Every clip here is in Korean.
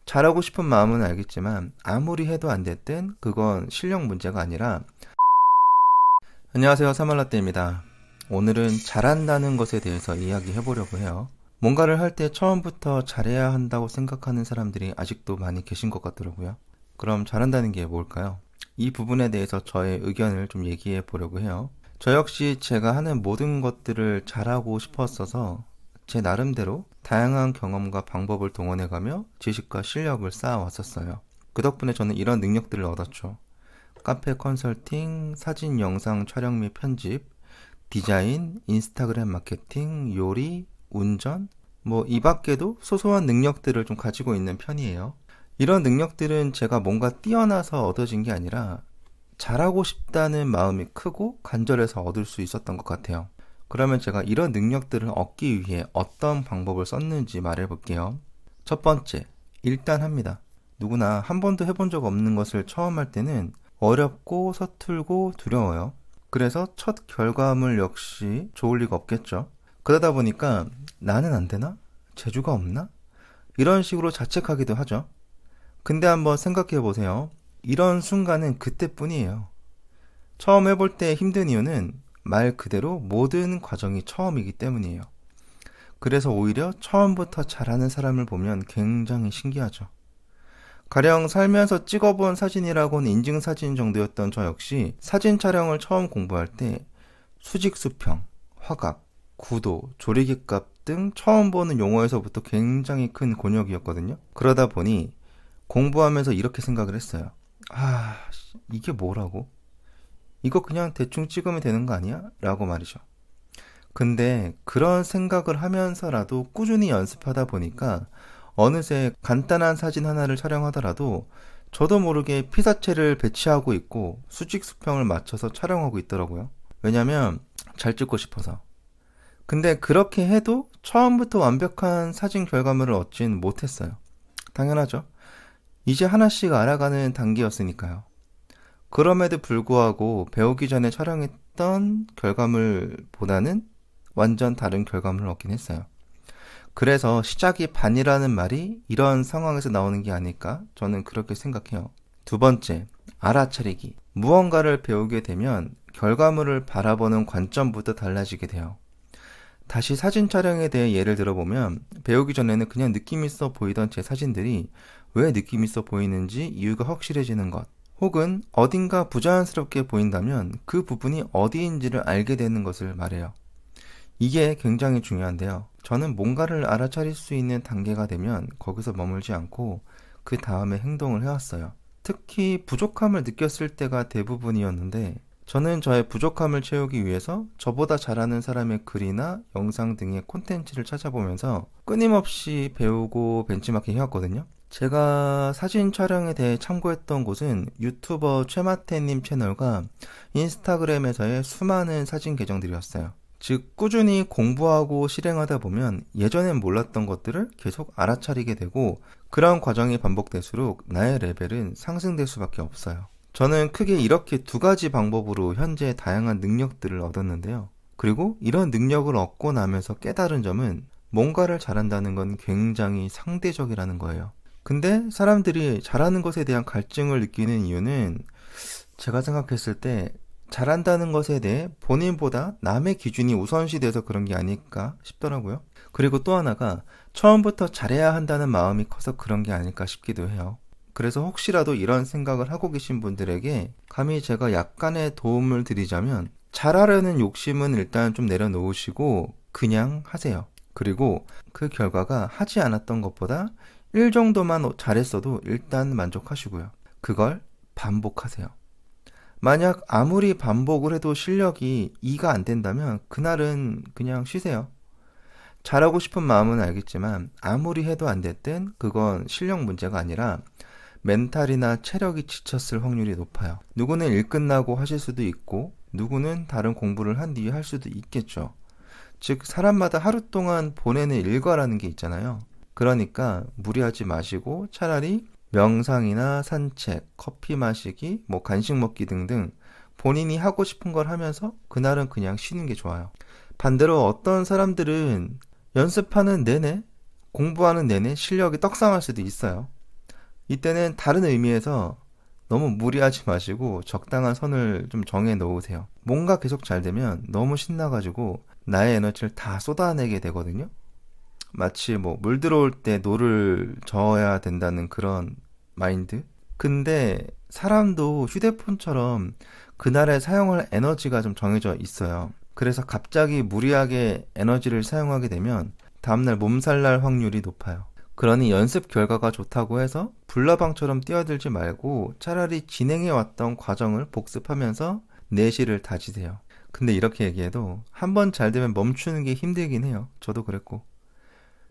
잘하고 싶은 마음은 알겠지만 아무리 해도 안 됐든 그건 실력 문제가 아니라. 안녕하세요, 사말라떼입니다. 오늘은 잘한다는 것에 대해서 이야기해 보려고 해요. 뭔가를 할 때 처음부터 잘해야 한다고 생각하는 사람들이 아직도 많이 계신 것 같더라고요. 그럼 잘한다는 게 뭘까요? 이 부분에 대해서 저의 의견을 좀 얘기해 보려고 해요. 저 역시 제가 하는 모든 것들을 잘하고 싶었어서 제 나름대로 다양한 경험과 방법을 동원해가며 지식과 실력을 쌓아왔었어요. 그 덕분에 저는 이런 능력들을 얻었죠. 카페 컨설팅, 사진 영상 촬영 및 편집, 디자인, 인스타그램 마케팅, 요리, 운전, 이 밖에도 소소한 능력들을 좀 가지고 있는 편이에요. 이런 능력들은 제가 뭔가 뛰어나서 얻어진 게 아니라 잘하고 싶다는 마음이 크고 간절해서 얻을 수 있었던 것 같아요. 그러면 제가 이런 능력들을 얻기 위해 어떤 방법을 썼는지 말해볼게요. 첫 번째, 일단 합니다. 누구나 한 번도 해본 적 없는 것을 처음 할 때는 어렵고 서툴고 두려워요. 그래서 첫 결과물 역시 좋을 리가 없겠죠. 그러다 보니까 나는 안 되나? 재주가 없나? 이런 식으로 자책하기도 하죠. 근데 한번 생각해 보세요. 이런 순간은 그때뿐이에요. 처음 해볼 때 힘든 이유는 말 그대로 모든 과정이 처음이기 때문이에요. 그래서 오히려 처음부터 잘하는 사람을 보면 굉장히 신기하죠. 가령 살면서 찍어본 사진이라고는 인증사진 정도였던 저 역시 사진 촬영을 처음 공부할 때 수직 수평, 화각, 구도, 조리개값 등 처음 보는 용어에서부터 굉장히 큰 곤욕이었거든요. 그러다 보니 공부하면서 이렇게 생각을 했어요. 이게 뭐라고? 이거 그냥 대충 찍으면 되는 거 아니야? 라고 말이죠. 근데 그런 생각을 하면서라도 꾸준히 연습하다 보니까 어느새 간단한 사진 하나를 촬영하더라도 저도 모르게 피사체를 배치하고 있고 수직 수평을 맞춰서 촬영하고 있더라고요. 왜냐면 잘 찍고 싶어서. 근데 그렇게 해도 처음부터 완벽한 사진 결과물을 얻진 못했어요. 당연하죠. 이제 하나씩 알아가는 단계였으니까요. 그럼에도 불구하고 배우기 전에 촬영했던 결과물보다는 완전 다른 결과물을 얻긴 했어요. 그래서 시작이 반이라는 말이 이런 상황에서 나오는 게 아닐까? 저는 그렇게 생각해요. 두 번째, 알아차리기. 무언가를 배우게 되면 결과물을 바라보는 관점부터 달라지게 돼요. 다시 사진 촬영에 대해 예를 들어보면 배우기 전에는 그냥 느낌 있어 보이던 제 사진들이 왜 느낌 있어 보이는지 이유가 확실해지는 것. 혹은 어딘가 부자연스럽게 보인다면 그 부분이 어디인지를 알게 되는 것을 말해요. 이게 굉장히 중요한데요. 저는 뭔가를 알아차릴 수 있는 단계가 되면 거기서 머물지 않고 그 다음에 행동을 해왔어요. 특히 부족함을 느꼈을 때가 대부분이었는데 저는 저의 부족함을 채우기 위해서 저보다 잘하는 사람의 글이나 영상 등의 콘텐츠를 찾아보면서 끊임없이 배우고 벤치마킹 해왔거든요. 제가 사진 촬영에 대해 참고했던 곳은 유튜버 최마태님 채널과 인스타그램에서의 수많은 사진 계정들이었어요. 즉, 꾸준히 공부하고 실행하다 보면 예전엔 몰랐던 것들을 계속 알아차리게 되고 그런 과정이 반복될수록 나의 레벨은 상승될 수밖에 없어요. 저는 크게 이렇게 두 가지 방법으로 현재 다양한 능력들을 얻었는데요. 그리고 이런 능력을 얻고 나면서 깨달은 점은 뭔가를 잘한다는 건 굉장히 상대적이라는 거예요. 근데 사람들이 잘하는 것에 대한 갈증을 느끼는 이유는 제가 생각했을 때 잘한다는 것에 대해 본인보다 남의 기준이 우선시돼서 그런 게 아닐까 싶더라고요. 그리고 또 하나가 처음부터 잘해야 한다는 마음이 커서 그런 게 아닐까 싶기도 해요. 그래서 혹시라도 이런 생각을 하고 계신 분들에게 감히 제가 약간의 도움을 드리자면 잘하려는 욕심은 일단 좀 내려놓으시고 그냥 하세요. 그리고 그 결과가 하지 않았던 것보다 1 정도만 잘했어도 일단 만족하시고요. 그걸 반복하세요. 만약 아무리 반복을 해도 실력이 2가 안 된다면 그날은 그냥 쉬세요. 잘하고 싶은 마음은 알겠지만 아무리 해도 안 됐든 그건 실력 문제가 아니라 멘탈이나 체력이 지쳤을 확률이 높아요. 누구는 일 끝나고 하실 수도 있고 누구는 다른 공부를 한 뒤에 할 수도 있겠죠. 즉 사람마다 하루 동안 보내는 일과라는 게 있잖아요. 그러니까 무리하지 마시고 차라리 명상이나 산책, 커피 마시기, 간식 먹기 등등 본인이 하고 싶은 걸 하면서 그날은 그냥 쉬는 게 좋아요. 반대로 어떤 사람들은 연습하는 내내, 공부하는 내내 실력이 떡상할 수도 있어요. 이때는 다른 의미에서 너무 무리하지 마시고 적당한 선을 좀 정해 놓으세요. 뭔가 계속 잘 되면 너무 신나가지고 나의 에너지를 다 쏟아내게 되거든요. 마치 뭐 물 들어올 때 노를 저어야 된다는 그런 마인드? 근데 사람도 휴대폰처럼 그날에 사용할 에너지가 좀 정해져 있어요. 그래서 갑자기 무리하게 에너지를 사용하게 되면 다음날 몸살 날 확률이 높아요. 그러니 연습 결과가 좋다고 해서 불나방처럼 뛰어들지 말고 차라리 진행해왔던 과정을 복습하면서 내실을 다지세요. 근데 이렇게 얘기해도 한 번 잘 되면 멈추는 게 힘들긴 해요. 저도 그랬고.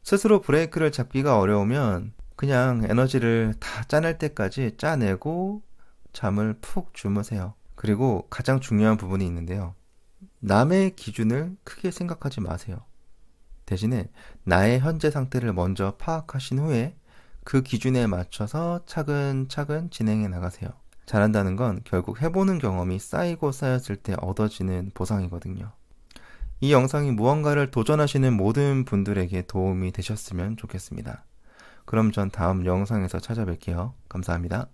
스스로 브레이크를 잡기가 어려우면 그냥 에너지를 다 짜낼 때까지 짜내고 잠을 푹 주무세요. 그리고 가장 중요한 부분이 있는데요. 남의 기준을 크게 생각하지 마세요. 대신에 나의 현재 상태를 먼저 파악하신 후에 그 기준에 맞춰서 차근차근 진행해 나가세요. 잘한다는 건 결국 해보는 경험이 쌓이고 쌓였을 때 얻어지는 보상이거든요. 이 영상이 무언가를 도전하시는 모든 분들에게 도움이 되셨으면 좋겠습니다. 그럼 전 다음 영상에서 찾아뵐게요. 감사합니다.